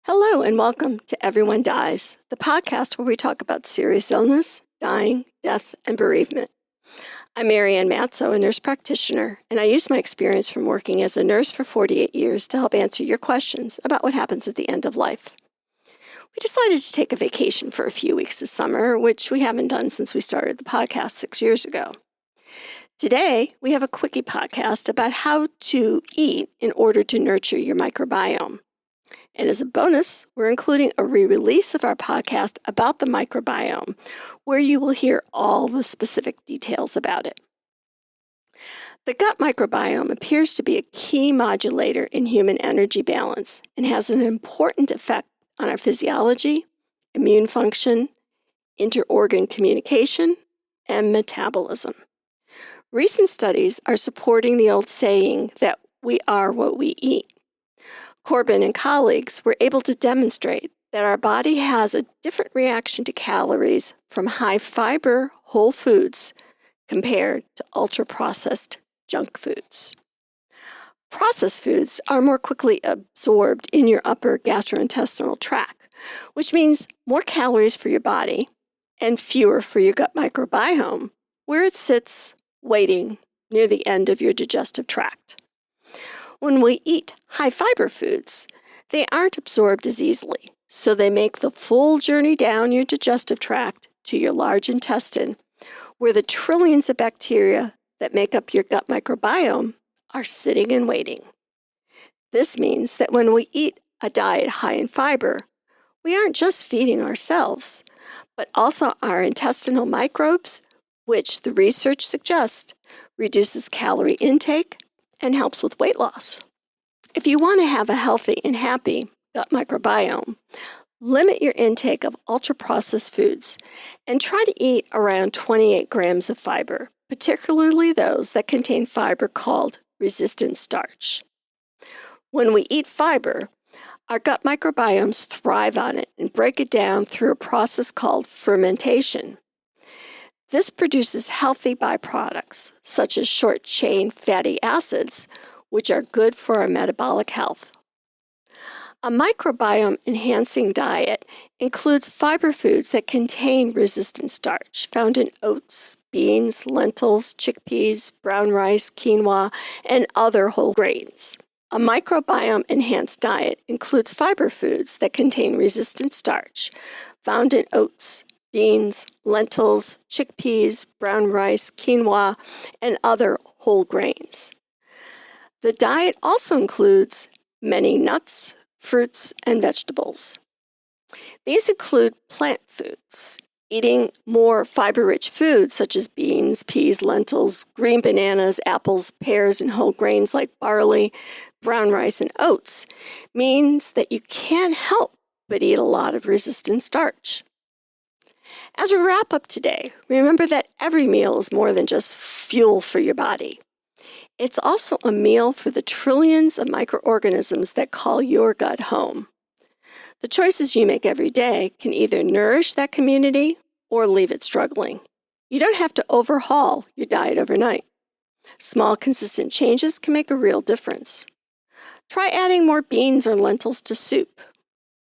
Hello and welcome to Everyone Dies, the podcast where we talk about serious illness, dying, death, and bereavement. I'm Marianne Matzo, a nurse practitioner, and I use my experience from working as a nurse for 48 years to help answer your questions about what happens at the end of life. We decided to take a vacation for a few weeks this summer, which we haven't done since we started the podcast 6 years ago. Today, we have a quickie podcast about how to eat in order to nurture your microbiome. And as a bonus, we're including a re-release of our podcast about the microbiome, where you will hear all the specific details about it. The gut microbiome appears to be a key modulator in human energy balance and has an important effect on our physiology, immune function, interorgan communication, and metabolism. Recent studies are supporting the old saying that we are what we eat. Corbin and colleagues were able to demonstrate that our body has a different reaction to calories from high-fiber whole foods compared to ultra-processed junk foods. Processed foods are more quickly absorbed in your upper gastrointestinal tract, which means more calories for your body and fewer for your gut microbiome, where it sits waiting near the end of your digestive tract. When we eat high-fiber foods, they aren't absorbed as easily, so they make the full journey down your digestive tract to your large intestine, where the trillions of bacteria that make up your gut microbiome are sitting and waiting. This means that when we eat a diet high in fiber, we aren't just feeding ourselves, but also our intestinal microbes, which the research suggests reduces calorie intake and helps with weight loss. If you want to have a healthy and happy gut microbiome, limit your intake of ultra-processed foods and try to eat around 28 grams of fiber, particularly those that contain fiber called resistant starch. When we eat fiber, our gut microbiomes thrive on it and break it down through a process called fermentation. This produces healthy byproducts, such as short-chain fatty acids, which are good for our metabolic health. A microbiome-enhancing diet includes fiber foods that contain resistant starch, found in oats, beans, lentils, chickpeas, brown rice, quinoa, and other whole grains. A microbiome-enhanced diet includes fiber foods that contain resistant starch, found in oats, beans, lentils, chickpeas, brown rice, quinoa, and other whole grains. The diet also includes many nuts, fruits, and vegetables. These include plant foods. Eating more fiber-rich foods such as beans, peas, lentils, green bananas, apples, pears, and whole grains like barley, brown rice, and oats means that you can't help but eat a lot of resistant starch. As we wrap up today, remember that every meal is more than just fuel for your body. It's also a meal for the trillions of microorganisms that call your gut home. The choices you make every day can either nourish that community or leave it struggling. You don't have to overhaul your diet overnight. Small, consistent changes can make a real difference. Try adding more beans or lentils to soup.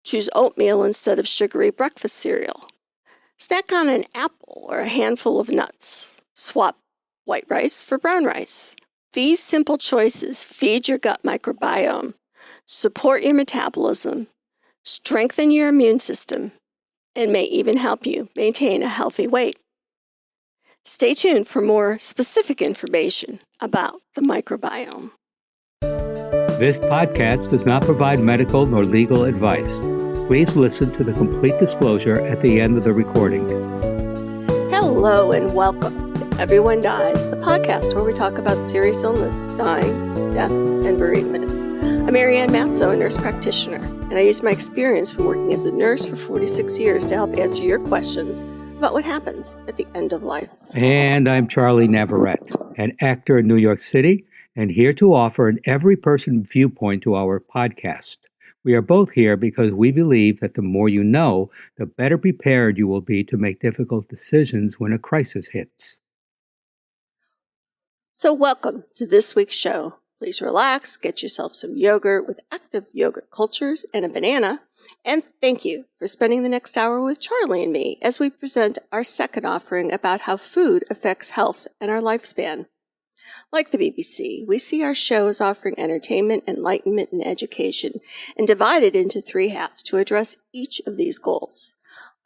Choose oatmeal instead of sugary breakfast cereal. Snack on an apple or a handful of nuts. Swap white rice for brown rice. These simple choices feed your gut microbiome, support your metabolism, strengthen your immune system, and may even help you maintain a healthy weight. Stay tuned for more specific information about the microbiome. This podcast does not provide medical nor legal advice. Please listen to the complete disclosure at the end of the recording. Hello and welcome to Everyone Dies, the podcast where we talk about serious illness, dying, death, and bereavement. I'm Marianne Matzo, a nurse practitioner, and I use my experience from working as a nurse for 46 years to help answer your questions about what happens at the end of life. And I'm Charlie Navarrete, an actor in New York City, and here to offer an every-person viewpoint to our podcast. We are both here because we believe that the more you know, the better prepared you will be to make difficult decisions when a crisis hits. So welcome to this week's show. Please relax, get yourself some yogurt with active yogurt cultures and a banana, and thank you for spending the next hour with Charlie and me as we present our second offering about how food affects health and our lifespan. Like the BBC, we see our show as offering entertainment, enlightenment, and education, and divided into 3 halves to address each of these goals.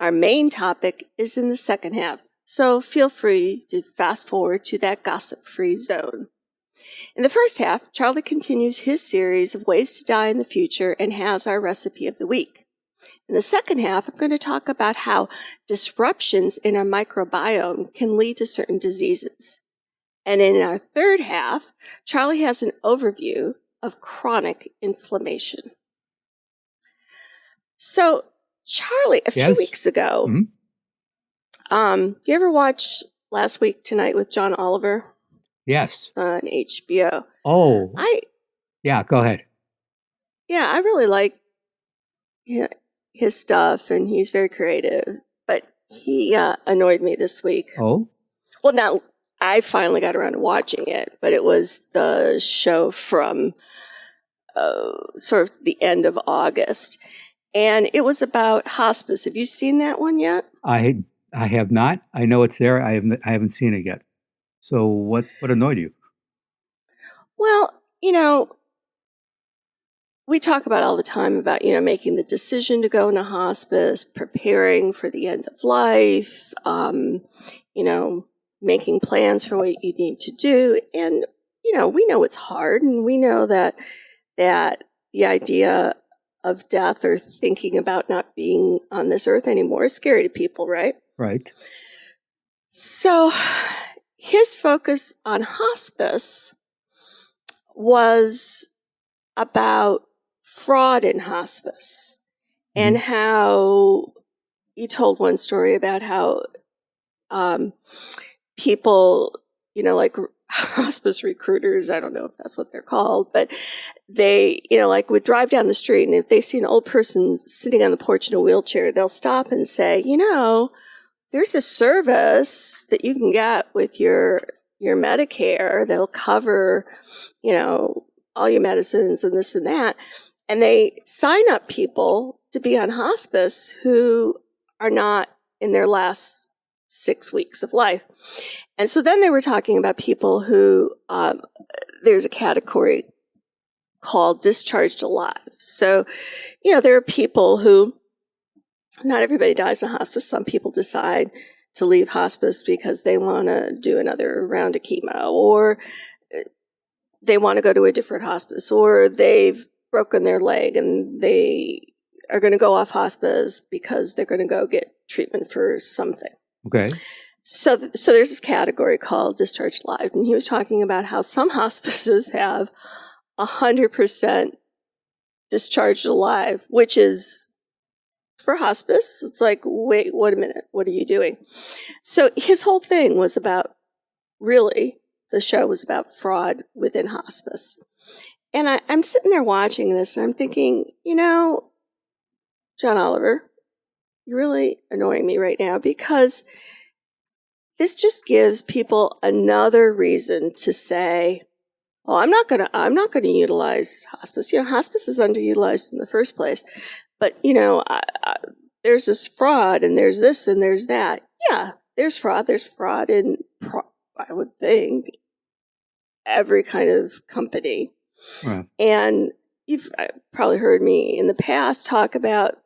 Our main topic is in the second half, so feel free to fast forward to that gossip-free zone. In the first half, Charlie continues his series of ways to die in the future and has our recipe of the week. In the second half, I'm going to talk about how disruptions in our microbiome can lead to certain diseases. And in our third half, Charlie has an overview of chronic inflammation. So, Charlie, a few weeks ago, you ever watch Last Week Tonight with John Oliver? Yes. On HBO. Oh. Yeah, go ahead. Yeah, I really like his stuff, and he's very creative. But he annoyed me this week. Oh? Well, now, I finally got around to watching it, but it was the show from sort of the end of August. And it was about hospice. Have you seen that one yet? I have not. I know it's there. I haven't seen it yet. So what annoyed you? Well, we talk about all the time about, making the decision to go into hospice, preparing for the end of life, making plans for what you need to do. And, we know it's hard, and we know that the idea of death or thinking about not being on this earth anymore is scary to people, right? Right. So his focus on hospice was about fraud in hospice, and how he told one story about how people, like hospice recruiters, I don't know if that's what they're called, but they, would drive down the street, and if they see an old person sitting on the porch in a wheelchair, they'll stop and say, there's a service that you can get with your Medicare that'll cover, all your medicines and this and that. And they sign up people to be on hospice who are not in their last 6 weeks of life. And so then they were talking about people who, there's a category called discharged alive. So, there are people who, not everybody dies in hospice. Some people decide to leave hospice because they want to do another round of chemo, or they want to go to a different hospice, or they've broken their leg and they are going to go off hospice because they're going to go get treatment for something. Okay. So there's this category called discharged alive, and he was talking about how some hospices have 100% discharged alive, which is, for hospice, it's like, wait a minute, what are you doing? So his whole thing was about, really, the show was about fraud within hospice. And I'm sitting there watching this, and I'm thinking, John Oliver, you're really annoying me right now, because this just gives people another reason to say, "Oh, I'm not gonna utilize hospice." Hospice is underutilized in the first place, but there's this fraud, and there's this, and there's that. Yeah, there's fraud. There's fraud in, I would think, every kind of company. Right. And you've probably heard me in the past talk about,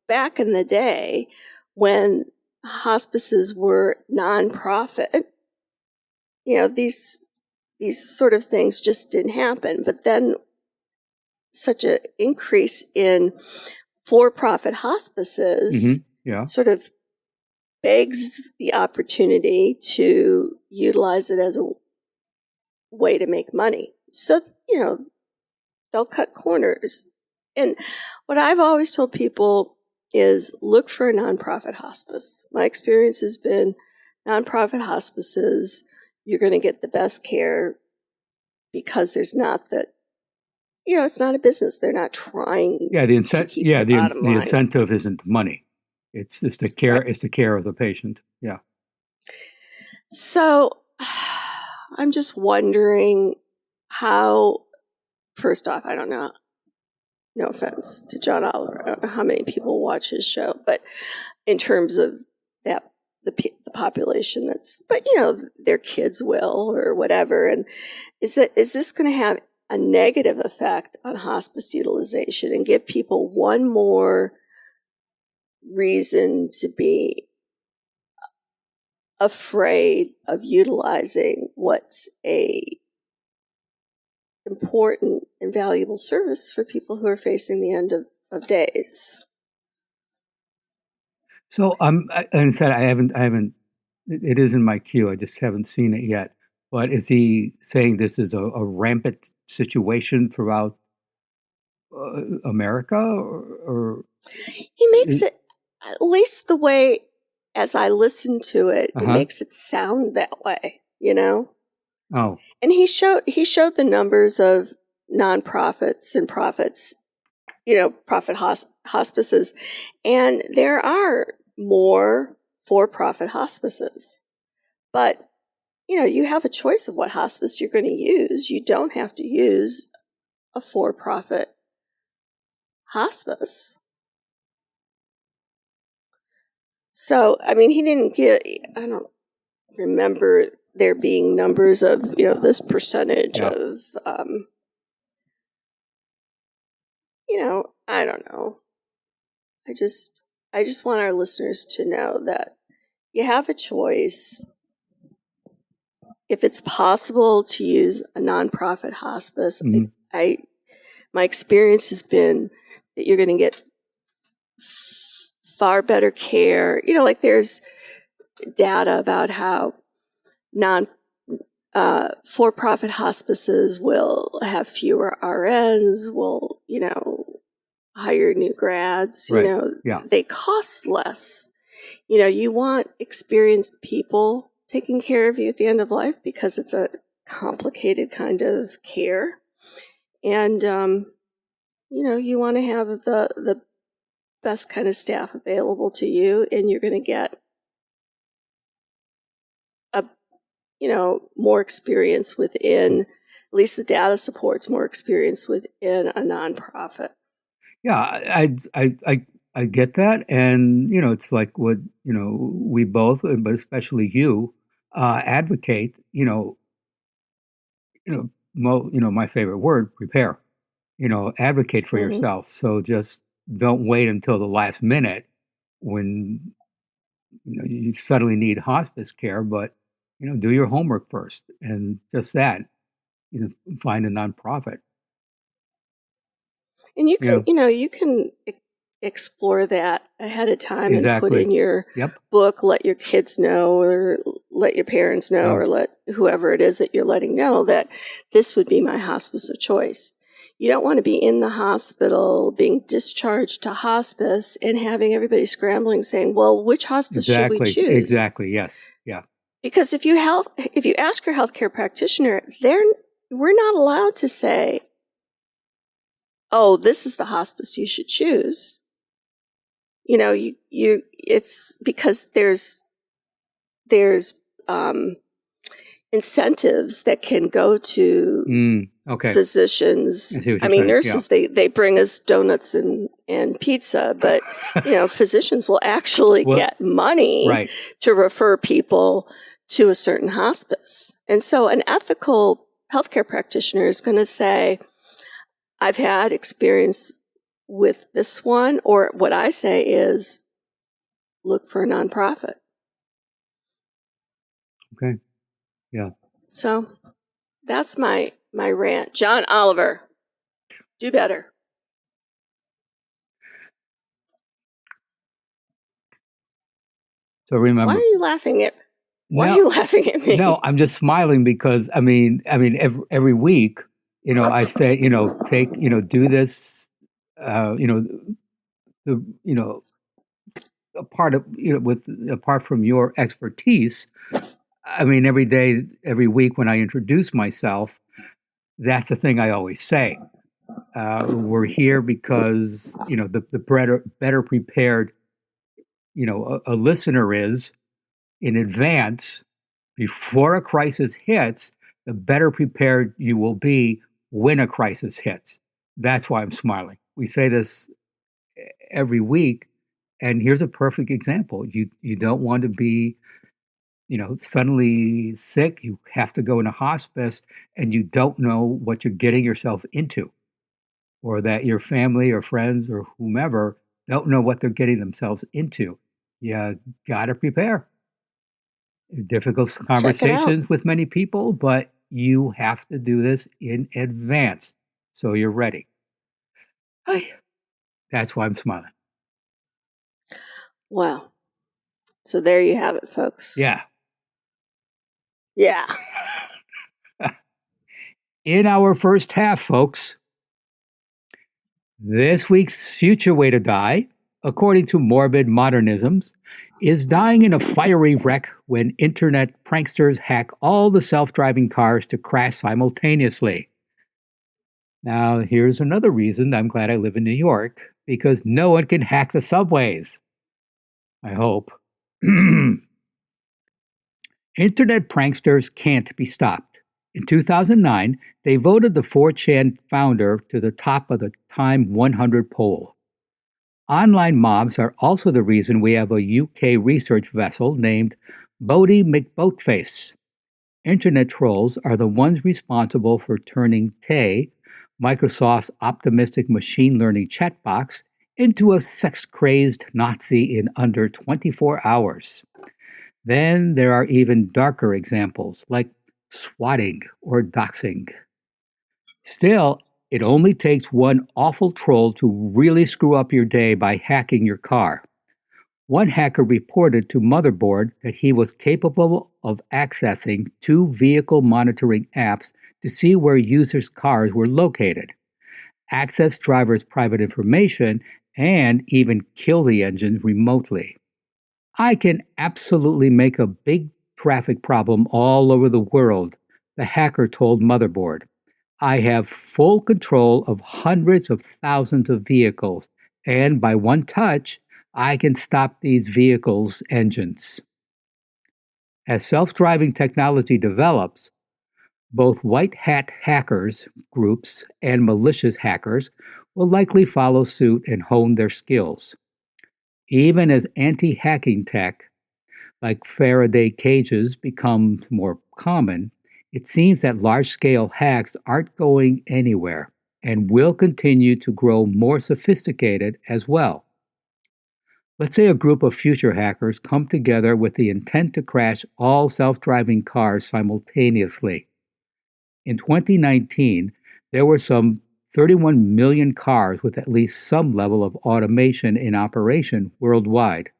back in the day when hospices were nonprofit, these sort of things just didn't happen. But then such an increase in for-profit hospices sort of begs the opportunity to utilize it as a way to make money. So, they'll cut corners. And what I've always told people is look for a nonprofit hospice. My experience has been nonprofit hospices, you're going to get the best care because there's not that, it's not a business. They're not trying to keep the bottom line. The incentive isn't money. It's the care. Right. It's the care of the patient. Yeah. So I'm just wondering how, first off, I don't know, no offense to John Oliver, I don't know how many people watch his show, but in terms of that, the population that's, but their kids will or whatever, and is this going to have a negative effect on hospice utilization and give people one more reason to be afraid of utilizing what's a important and valuable service for people who are facing the end of days? So and said I haven't. It is in my queue. I just haven't seen it yet. But is he saying this is a rampant situation throughout America, or he makes it, at least the way as I listen to it, it makes it sound that way, Oh, and he showed the numbers of nonprofits and profits, profit hospices, and there are more for-profit hospices, but you have a choice of what hospice you're going to use. You don't have to use a for-profit hospice. So, he didn't I don't remember there being numbers of, this percentage of, I don't know. I just want our listeners to know that you have a choice. If it's possible to use a nonprofit hospice, my experience has been that you're going to get far better care. Like there's data about how for-profit hospices will have fewer RNs, will, hire new grads, they cost less. You want experienced people taking care of you at the end of life because it's a complicated kind of care. And, you want to have the best kind of staff available to you, and you're going to get more experience within, at least the data supports more experience within a nonprofit. Yeah, I get that, and it's like what we both, but especially you, advocate. My favorite word, prepare. Advocate for yourself. So just don't wait until the last minute when you suddenly need hospice care, but do your homework first, and just that, find a nonprofit. And you can explore that ahead of time and put in your book, let your kids know or let your parents know or let whoever it is that you're letting know that this would be my hospice of choice. You don't want to be in the hospital being discharged to hospice and having everybody scrambling saying, well, which hospice should we choose? Exactly, yes. Yeah. Because if you ask your healthcare practitioner, we're not allowed to say, oh, this is the hospice you should choose. It's because there's incentives that can go to physicians. Nurses, they bring us donuts and pizza, but physicians will actually get money to refer people to a certain hospice. And so an ethical healthcare practitioner is going to say, I've had experience with this one, or what I say is look for a nonprofit. Okay. Yeah. So that's my rant. John Oliver, do better. So remember. Why are you laughing at? Why are you laughing at me? No, I'm just smiling because every week, I say, take, do this, apart from your expertise. Every day, every week when I introduce myself, that's the thing I always say. We're here because, the better prepared, a listener is in advance, before a crisis hits, the better prepared you will be when a crisis hits. That's why I'm smiling. We say this every week, and here's a perfect example. You don't want to be, suddenly sick, you have to go into hospice, and you don't know what you're getting yourself into, or that your family or friends or whomever don't know what they're getting themselves into. You got to prepare. Difficult Check it out. conversations with many people, but you have to do this in advance so you're ready. That's why I'm smiling. Wow. So there you have it, folks. Yeah. Yeah. In our first half, folks, this week's future way to die, according to Morbid Modernisms, is dying in a fiery wreck when internet pranksters hack all the self-driving cars to crash simultaneously. Now, here's another reason I'm glad I live in New York, because no one can hack the subways. I hope. Internet pranksters can't be stopped. In 2009, they voted the 4chan founder to the top of the Time 100 poll. Online mobs are also the reason we have a UK research vessel named Bodie McBoatface. Internet trolls are the ones responsible for turning Tay, Microsoft's optimistic machine learning chat box, into a sex-crazed Nazi in under 24 hours. Then there are even darker examples, like swatting or doxing. Still, it only takes one awful troll to really screw up your day by hacking your car. One hacker reported to Motherboard that he was capable of accessing 2 vehicle monitoring apps to see where users' cars were located, access drivers' private information, and even kill the engines remotely. I can absolutely make a big traffic problem all over the world, the hacker told Motherboard. I have full control of hundreds of thousands of vehicles, and by one touch, I can stop these vehicles' engines. As self-driving technology develops, both white hat hackers groups and malicious hackers will likely follow suit and hone their skills. Even as anti-hacking tech, like Faraday cages, becomes more common, it seems that large-scale hacks aren't going anywhere and will continue to grow more sophisticated as well. Let's say a group of future hackers come together with the intent to crash all self-driving cars simultaneously. In 2019, there were some 31 million cars with at least some level of automation in operation worldwide.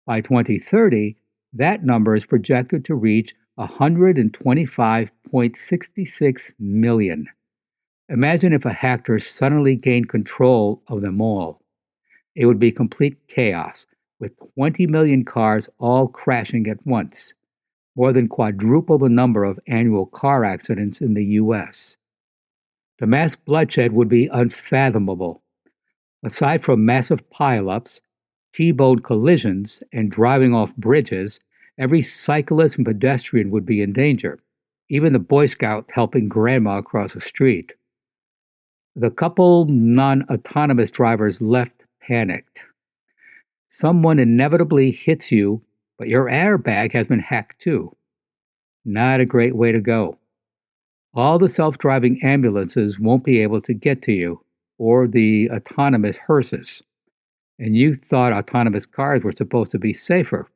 By 2030, that number is projected to reach 125.66 million. Imagine if a hacker suddenly gained control of them all. It would be complete chaos, with 20 million cars all crashing at once, more than quadruple the number of annual car accidents in the U.S. The mass bloodshed would be unfathomable. Aside from massive pileups, T-bone collisions, and driving off bridges, every cyclist and pedestrian would be in danger, even the Boy Scout helping Grandma across the street. The couple non-autonomous drivers left panicked. Someone inevitably hits you, but your airbag has been hacked too. Not a great way to go. All the self-driving ambulances won't be able to get to you, or the autonomous hearses. And you thought autonomous cars were supposed to be safer.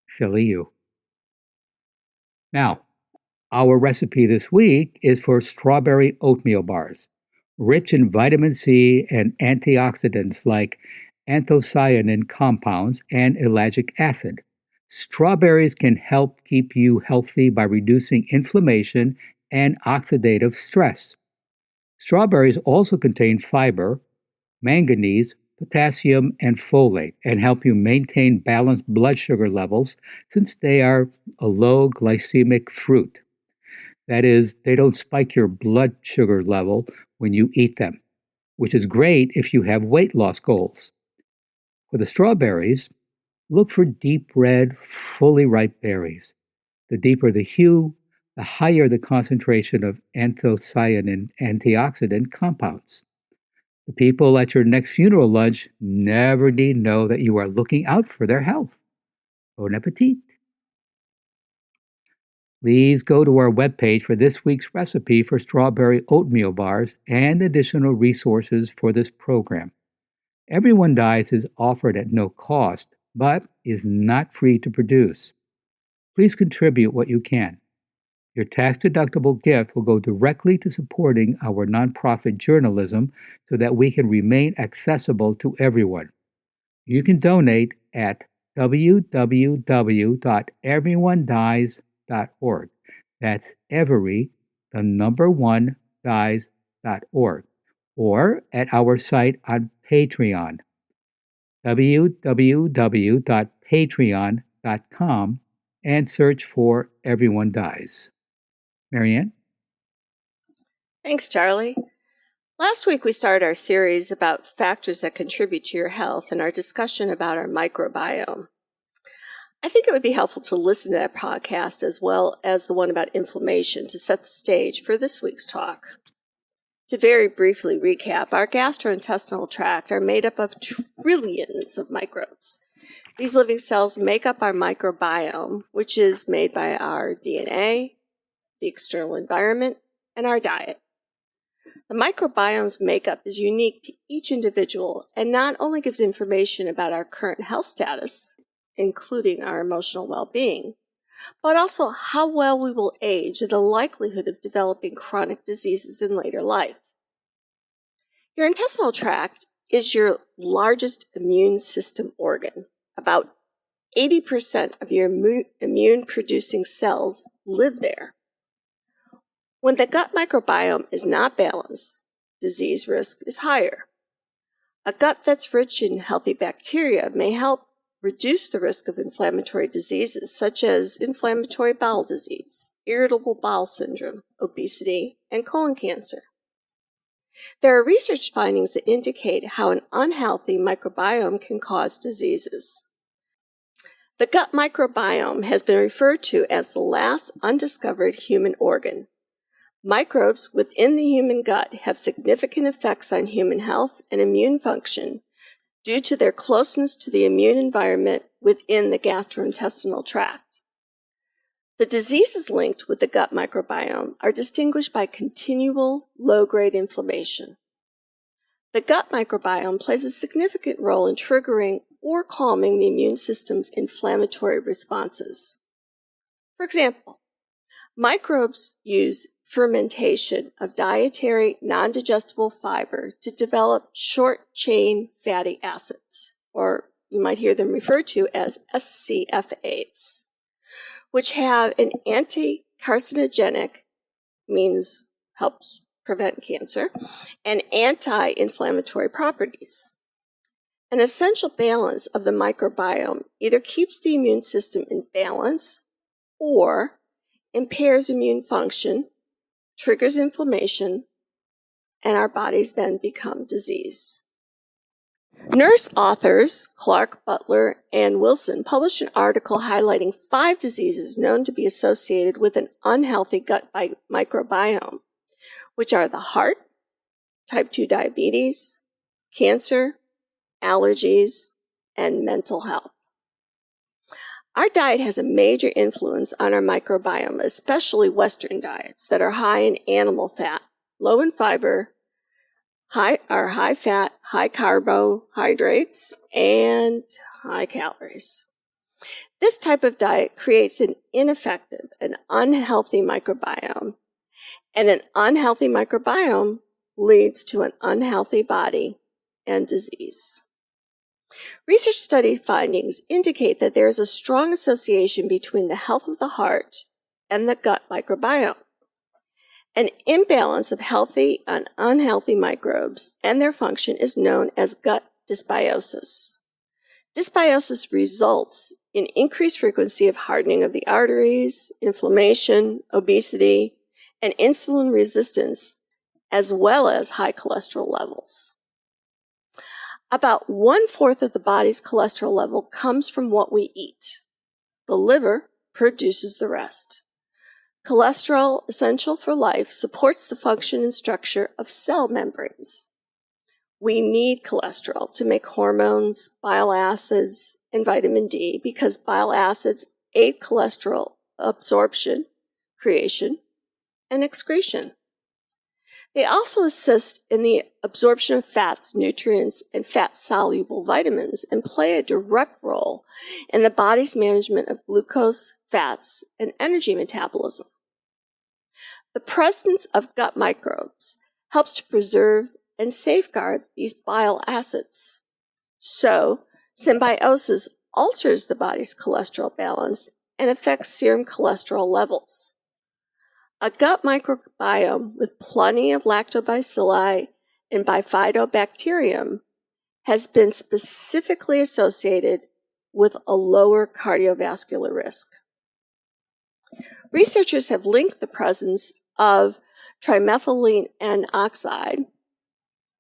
Silly you. Now, our recipe this week is for strawberry oatmeal bars, rich in vitamin C and antioxidants like anthocyanin compounds and ellagic acid. Strawberries can help keep you healthy by reducing inflammation and oxidative stress. Strawberries also contain fiber, manganese, potassium, and folate, and help you maintain balanced blood sugar levels since they are a low glycemic fruit. That is, they don't spike your blood sugar level when you eat them, which is great if you have weight loss goals. For the strawberries, look for deep red, fully ripe berries. The deeper the hue, the higher the concentration of anthocyanin antioxidant compounds. The people at your next funeral lunch never need know that you are looking out for their health. Bon appetit! Please go to our webpage for this week's recipe for strawberry oatmeal bars and additional resources for this program. Everyone Dies is offered at no cost, but is not free to produce. Please contribute what you can. Your tax-deductible gift will go directly to supporting our nonprofit journalism so that we can remain accessible to everyone. You can donate at www.everyonedies.org. That's every, the number one, dies.org. Or at our site on Patreon, www.patreon.com, and search for Everyone Dies. Marianne? Thanks, Charlie. Last week we started our series about factors that contribute to your health and our discussion about our microbiome. I think it would be helpful to listen to that podcast as well as the one about inflammation to set the stage for this week's talk. To very briefly recap, our gastrointestinal tract are made up of trillions of microbes. These living cells make up our microbiome, which is made by our DNA, the external environment, and our diet. The microbiome's makeup is unique to each individual and not only gives information about our current health status, including our emotional well-being, but also how well we will age and the likelihood of developing chronic diseases in later life. Your intestinal tract is your largest immune system organ. About 80% of your immune-producing cells live there. When the gut microbiome is not balanced, disease risk is higher. A gut that's rich in healthy bacteria may help reduce the risk of inflammatory diseases such as inflammatory bowel disease, irritable bowel syndrome, obesity, and colon cancer. There are research findings that indicate how an unhealthy microbiome can cause diseases. The gut microbiome has been referred to as the last undiscovered human organ. Microbes within the human gut have significant effects on human health and immune function due to their closeness to the immune environment within the gastrointestinal tract. The diseases linked with the gut microbiome are distinguished by continual low-grade inflammation. The gut microbiome plays a significant role in triggering or calming the immune system's inflammatory responses. For example, microbes use fermentation of dietary non-digestible fiber to develop short-chain fatty acids, or you might hear them referred to as SCFAs, which have an anti-carcinogenic, means helps prevent cancer, and anti-inflammatory properties. An essential balance of the microbiome either keeps the immune system in balance or impairs immune function, triggers inflammation, and our bodies then become diseased. Nurse authors Clark, Butler, and Wilson published an article highlighting 5 diseases known to be associated with an unhealthy gut microbiome, which are the heart, type 2 diabetes, cancer, allergies, and mental health. Our diet has a major influence on our microbiome, especially Western diets that are high in animal fat, low in fiber, high fat, high carbohydrates, and high calories. This type of diet creates an ineffective and unhealthy microbiome, and an unhealthy microbiome leads to an unhealthy body and disease. Research study findings indicate that there is a strong association between the health of the heart and the gut microbiome. An imbalance of healthy and unhealthy microbes and their function is known as gut dysbiosis. Dysbiosis results in increased frequency of hardening of the arteries, inflammation, obesity, and insulin resistance, as well as high cholesterol levels. About 1/4 of the body's cholesterol level comes from what we eat. The liver produces the rest. Cholesterol, essential for life, supports the function and structure of cell membranes. We need cholesterol to make hormones, bile acids, and vitamin D because bile acids aid cholesterol absorption, creation, and excretion. They also assist in the absorption of fats, nutrients, and fat-soluble vitamins and play a direct role in the body's management of glucose, fats, and energy metabolism. The presence of gut microbes helps to preserve and safeguard these bile acids. So, symbiosis alters the body's cholesterol balance and affects serum cholesterol levels. A gut microbiome with plenty of lactobacilli and bifidobacterium has been specifically associated with a lower cardiovascular risk. Researchers have linked the presence of trimethylene N-oxide,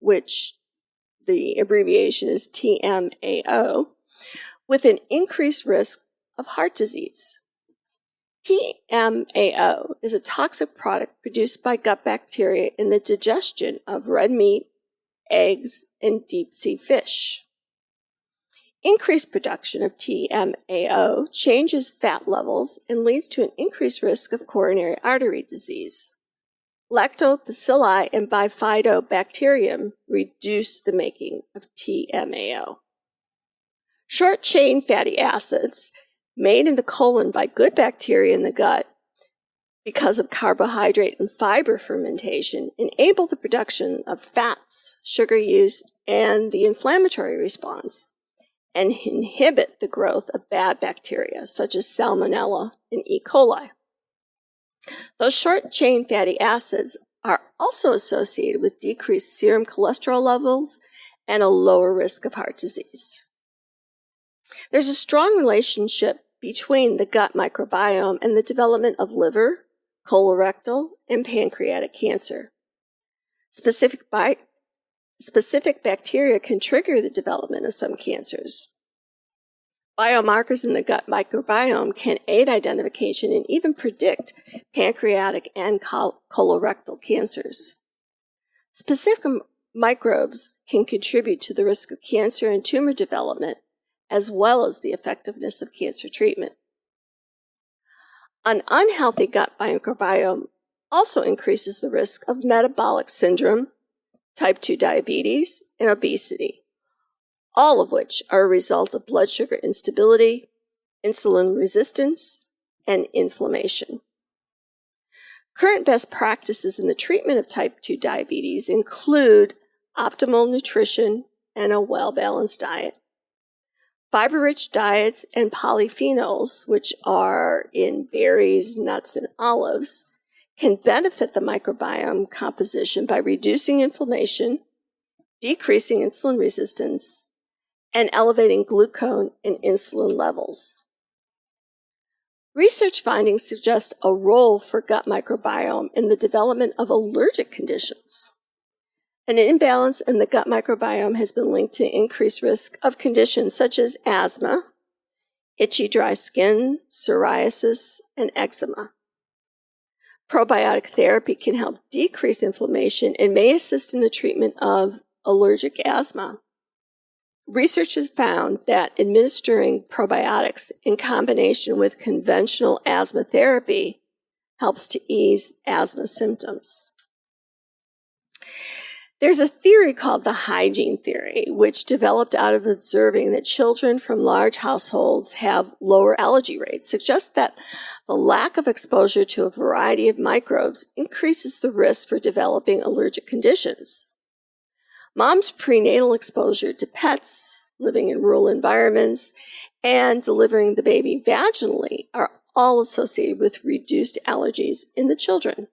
which the abbreviation is TMAO, with an increased risk of heart disease. TMAO is a toxic product produced by gut bacteria in the digestion of red meat, eggs, and deep-sea fish. Increased production of TMAO changes fat levels and leads to an increased risk of coronary artery disease. Lactobacilli and bifidobacterium reduce the making of TMAO. Short-chain fatty acids made in the colon by good bacteria in the gut because of carbohydrate and fiber fermentation enable the production of fats, sugar use, and the inflammatory response, and inhibit the growth of bad bacteria such as Salmonella and E. coli. Those short-chain fatty acids are also associated with decreased serum cholesterol levels and a lower risk of heart disease. There's a strong relationship between the gut microbiome and the development of liver, colorectal, and pancreatic cancer. Specific bacteria can trigger the development of some cancers. Biomarkers in the gut microbiome can aid identification and even predict pancreatic and colorectal cancers. Specific microbes can contribute to the risk of cancer and tumor development, as well as the effectiveness of cancer treatment. An unhealthy gut microbiome also increases the risk of metabolic syndrome, type 2 diabetes, and obesity, all of which are a result of blood sugar instability, insulin resistance, and inflammation. Current best practices in the treatment of type 2 diabetes include optimal nutrition and a well-balanced diet. Fiber-rich diets and polyphenols, which are in berries, nuts, and olives, can benefit the microbiome composition by reducing inflammation, decreasing insulin resistance, and elevating glucose and insulin levels. Research findings suggest a role for gut microbiome in the development of allergic conditions. An imbalance in the gut microbiome has been linked to increased risk of conditions such as asthma, itchy dry skin, psoriasis, and eczema. Probiotic therapy can help decrease inflammation and may assist in the treatment of allergic asthma. Research has found that administering probiotics in combination with conventional asthma therapy helps to ease asthma symptoms. There's a theory called the hygiene theory, which developed out of observing that children from large households have lower allergy rates, suggests that the lack of exposure to a variety of microbes increases the risk for developing allergic conditions. Mom's prenatal exposure to pets, living in rural environments, and delivering the baby vaginally are all associated with reduced allergies in the children.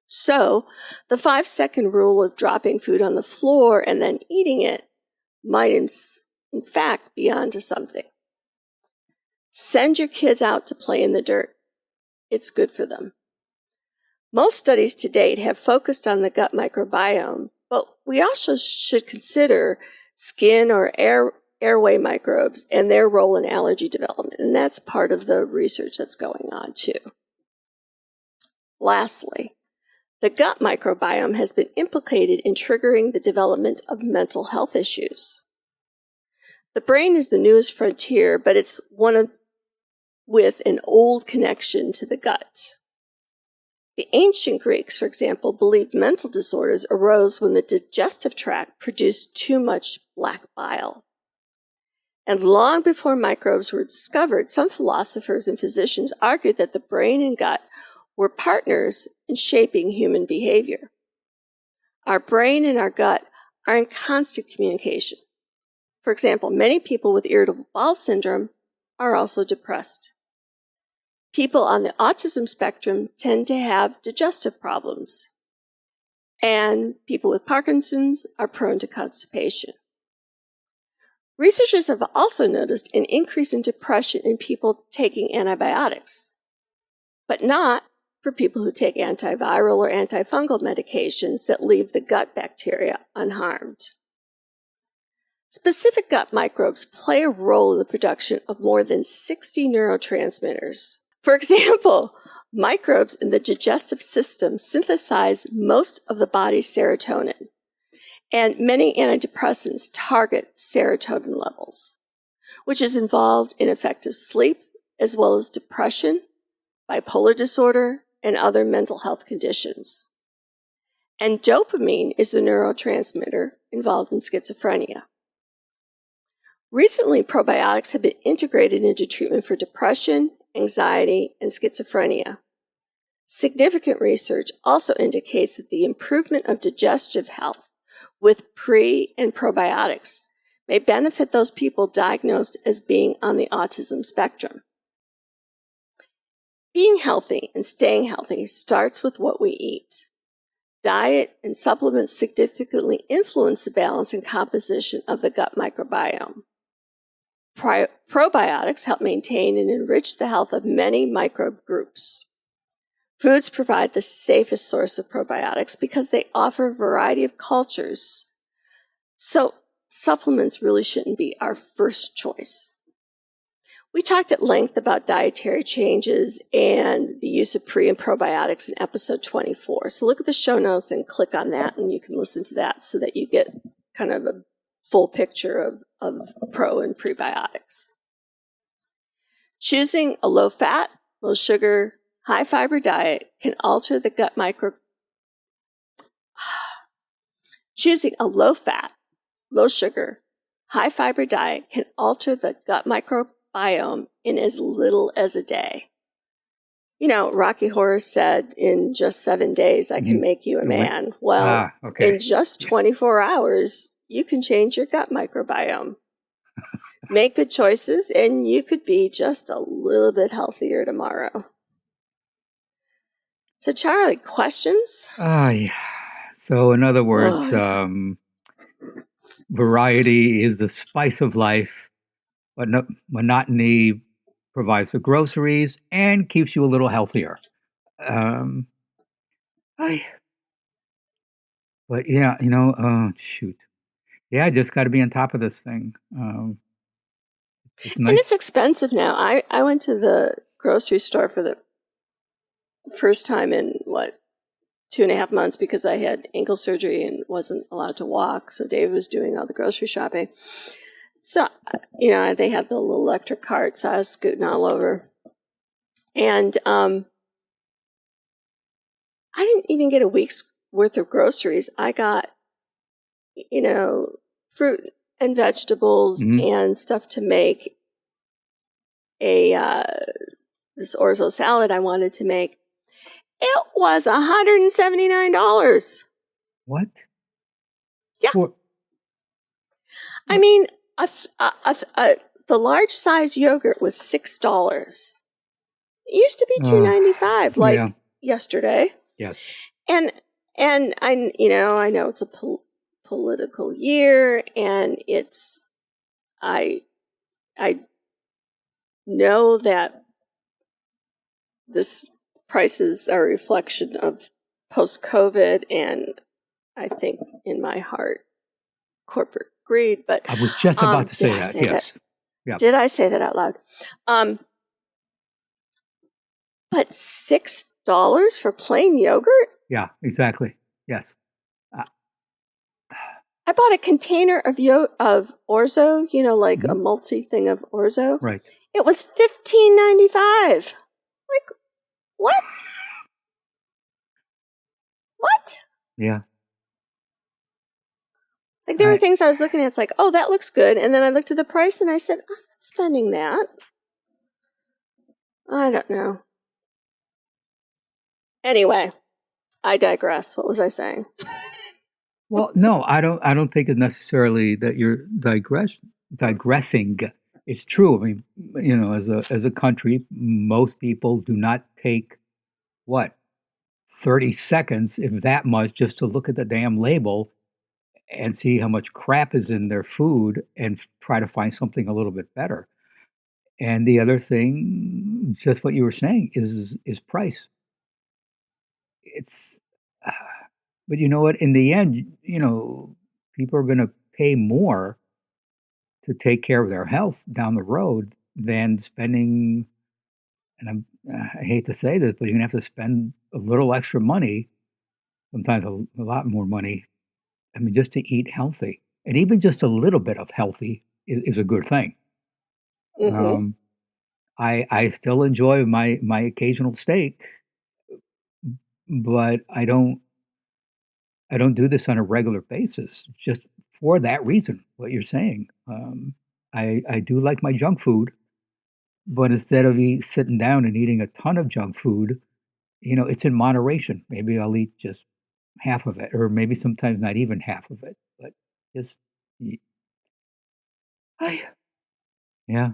So, the 5-second rule of dropping food on the floor and then eating it might in fact be onto something. Send your kids out to play in the dirt. It's good for them. Most studies to date have focused on the gut microbiome, but we also should consider skin or airway microbes and their role in allergy development, and that's part of the research that's going on too. Lastly, the gut microbiome has been implicated in triggering the development of mental health issues. The brain is the newest frontier, but it's with an old connection to the gut. The ancient Greeks, for example, believed mental disorders arose when the digestive tract produced too much black bile. And long before microbes were discovered, some philosophers and physicians argued that the brain and gut were partners in shaping human behavior. Our brain and our gut are in constant communication. For example, many people with irritable bowel syndrome are also depressed. People on the autism spectrum tend to have digestive problems, and people with Parkinson's are prone to constipation. Researchers have also noticed an increase in depression in people taking antibiotics, but not for people who take antiviral or antifungal medications that leave the gut bacteria unharmed. Specific gut microbes play a role in the production of more than 60 neurotransmitters. For example, microbes in the digestive system synthesize most of the body's serotonin, and many antidepressants target serotonin levels, which is involved in effective sleep, as well as depression, bipolar disorder, and other mental health conditions. And dopamine is the neurotransmitter involved in schizophrenia. Recently, probiotics have been integrated into treatment for depression, anxiety, and schizophrenia. Significant research also indicates that the improvement of digestive health with pre- and probiotics may benefit those people diagnosed as being on the autism spectrum. Being healthy and staying healthy starts with what we eat. Diet and supplements significantly influence the balance and composition of the gut microbiome. Probiotics help maintain and enrich the health of many microbe groups. Foods provide the safest source of probiotics because they offer a variety of cultures. So supplements really shouldn't be our first choice. We talked at length about dietary changes and the use of pre and probiotics in episode 24. So look at the show notes and click on that, and you can listen to that so that you get kind of a full picture of pro and prebiotics. Choosing a low-fat, low-sugar, high-fiber diet can alter the gut Choosing a low-fat, low-sugar, high-fiber diet can alter the gut microbiome in as little as a day. You know, Rocky Horror said, in just 7 days, I can make you a man. Well, in just 24 hours, you can change your gut microbiome. Make good choices, and you could be just a little bit healthier tomorrow. So, Charlie, questions? Yeah. So, in other words, variety is the spice of life, but monotony provides the groceries and keeps you a little healthier. But yeah, shoot. Yeah, I just got to be on top of this thing. It's nice. And it's expensive now. I went to the grocery store for the first time in, 2.5 months because I had ankle surgery and wasn't allowed to walk. So Dave was doing all the grocery shopping. So, they had the little electric cart, so I was scooting all over. And I didn't even get a week's worth of groceries. I got, fruit and vegetables and stuff to make this orzo salad I wanted to make. It was $179. What? Yeah. I mean, the large size yogurt was $6. It used to be $2.95, yesterday. Yes. And I know it's a political year, and I know that this prices are a reflection of post-COVID, and I think in my heart, corporate greed. But I was just about to say that. Yes. Yeah. Did I say that out loud? But $6 for plain yogurt? Yeah, exactly. Yes. I bought a container of orzo, like a Mhm. multi thing of orzo. Right. It was $15.95. Like, what? What? Yeah. Like, there were things I was looking at, it's like, oh, that looks good. And then I looked at the price and I said, I'm not spending that. I don't know. Anyway, I digress. What was I saying? Well, no, I don't think it's necessarily that you're digressing. It's true. I mean, as a country, most people do not take what 30 seconds, if that much, just to look at the damn label and see how much crap is in their food and try to find something a little bit better. And the other thing, just what you were saying, is price. It's, but you know what? In the end, people are going to pay more to take care of their health down the road than spending. And I hate to say this, but you're going to have to spend a little extra money, sometimes a lot more money. I mean, just to eat healthy, and even just a little bit of healthy is a good thing. Mm-hmm. I still enjoy my occasional steak, but I don't do this on a regular basis just for that reason, what you're saying. I do like my junk food, but instead of sitting down and eating a ton of junk food, it's in moderation. Maybe I'll eat just half of it, or maybe sometimes not even half of it, but just, y- I, yeah,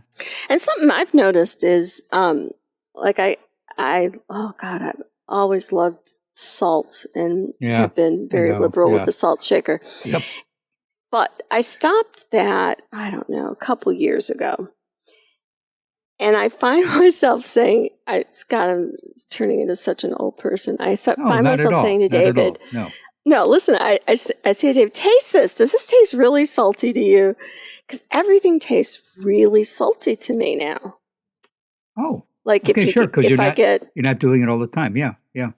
And something I've noticed is, like oh God, I've always loved salt and yeah, have been I very know, liberal with yeah, the salt shaker. yep, But I stopped that, I don't know, a couple years ago. And I find myself saying, Scott, I'm turning into such an old person. no, Find not at myself saying all, to not at David, all, no, no, listen, I say to David, taste this. Does this taste really salty to you? Because everything tastes really salty to me now. oh, Like okay, sure, because if I get, you're not doing it all the time, yeah, yeah,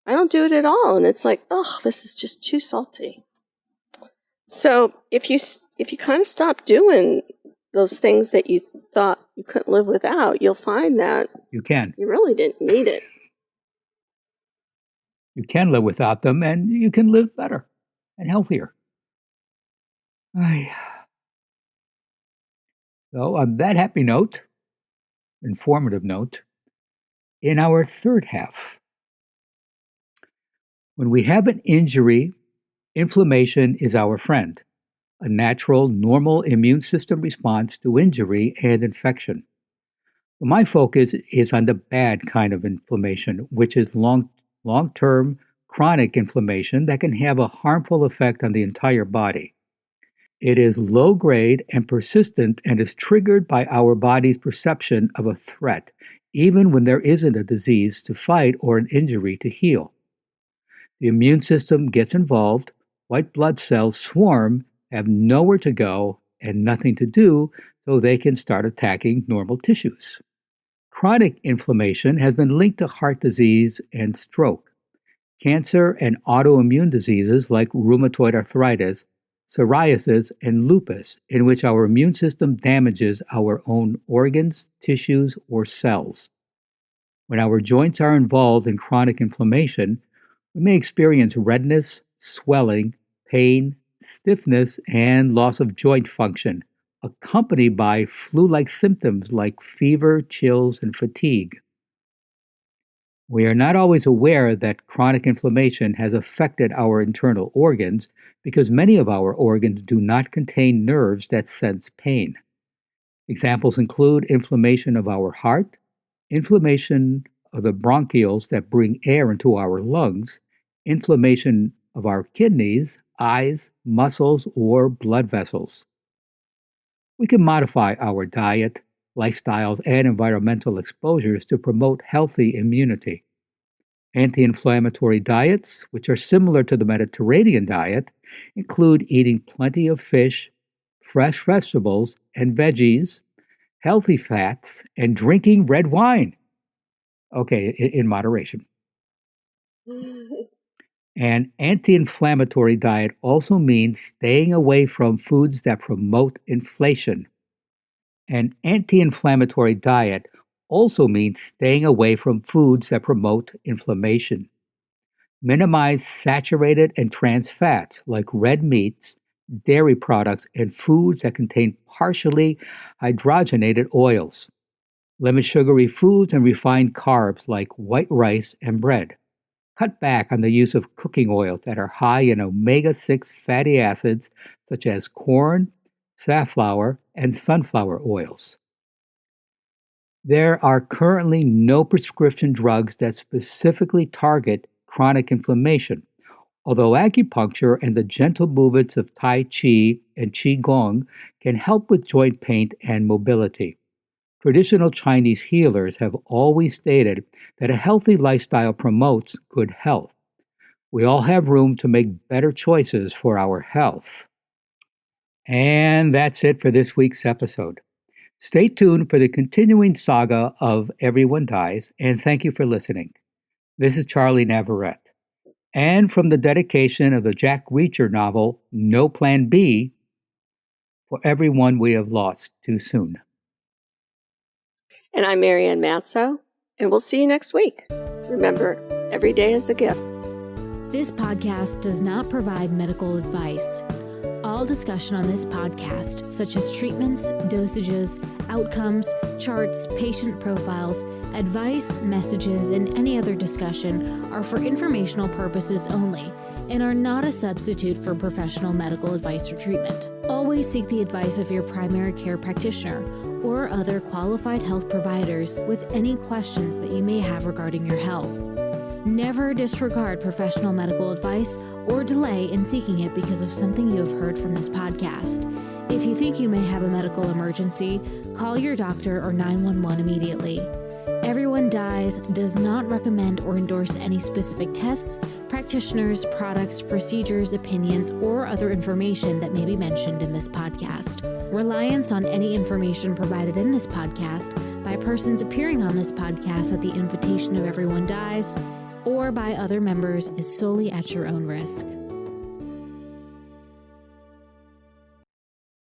I don't do it at all. And it's like, oh, this is just too salty. So if you kind of stop doing those things that you thought you couldn't live without, you'll find that you can. you really didn't need it. You can live without them, and you can live better and healthier. Ay. So, on that happy note, informative note, in our third half, when we have an injury, inflammation is our friend, a natural, normal immune system response to injury and infection. My focus is on the bad kind of inflammation, which is long-term chronic inflammation that can have a harmful effect on the entire body. It is low grade and persistent and is triggered by our body's perception of a threat, even when there isn't a disease to fight or an injury to heal. The immune system gets involved, white blood cells swarm, have nowhere to go and nothing to do, so they can start attacking normal tissues. Chronic inflammation has been linked to heart disease and stroke, cancer, and autoimmune diseases like rheumatoid arthritis, psoriasis, and lupus, in which our immune system damages our own organs, tissues, or cells. When our joints are involved in chronic inflammation, we may experience redness, swelling, pain, stiffness, and loss of joint function, accompanied by flu like symptoms like fever, chills, and fatigue. We are not always aware that chronic inflammation has affected our internal organs because many of our organs do not contain nerves that sense pain. Examples include inflammation of our heart, inflammation of the bronchioles that bring air into our lungs, inflammation of our kidneys, eyes, muscles, or blood vessels. We can modify our diet, lifestyles, and environmental exposures to promote healthy immunity. Anti inflammatory diets, which are similar to the Mediterranean diet, include eating plenty of fish, fresh vegetables and veggies, healthy fats, and drinking red wine. Okay, in moderation. An anti-inflammatory diet also means staying away from foods that promote inflation. An anti-inflammatory diet also means staying away from foods that promote inflammation. Minimize saturated and trans fats like red meats, dairy products, and foods that contain partially hydrogenated oils. Limit sugary foods and refined carbs like white rice and bread. Cut back on the use of cooking oils that are high in omega-6 fatty acids such as corn, safflower, and sunflower oils. There are currently no prescription drugs that specifically target chronic inflammation, although acupuncture and the gentle movements of Tai Chi and Qigong can help with joint pain and mobility. Traditional Chinese healers have always stated that a healthy lifestyle promotes good health. We all have room to make better choices for our health. And that's it for this week's episode. Stay tuned for the continuing saga of Everyone Dies, and thank you for listening. This is Charlie Navarrete. And from the dedication of the Jack Reacher novel, No Plan B, for everyone we have lost too soon. And I'm Marianne Matzo, and we'll see you next week. Remember, every day is a gift. This podcast does not provide medical advice. All discussion on this podcast, such as treatments, dosages, outcomes, charts, patient profiles, advice, messages, and any other discussion are for informational purposes only and are not a substitute for professional medical advice or treatment. Always seek the advice of your primary care practitioner or other qualified health providers with any questions that you may have regarding your health. Never disregard professional medical advice or delay in seeking it because of something you have heard from this podcast. If you think you may have a medical emergency, call your doctor or 911 immediately. Everyone Dies does not recommend or endorse any specific tests, practitioners, products, procedures, opinions, or other information that may be mentioned in this podcast. Reliance on any information provided in this podcast by persons appearing on this podcast at the invitation of Everyone Dies or by other members is solely at your own risk.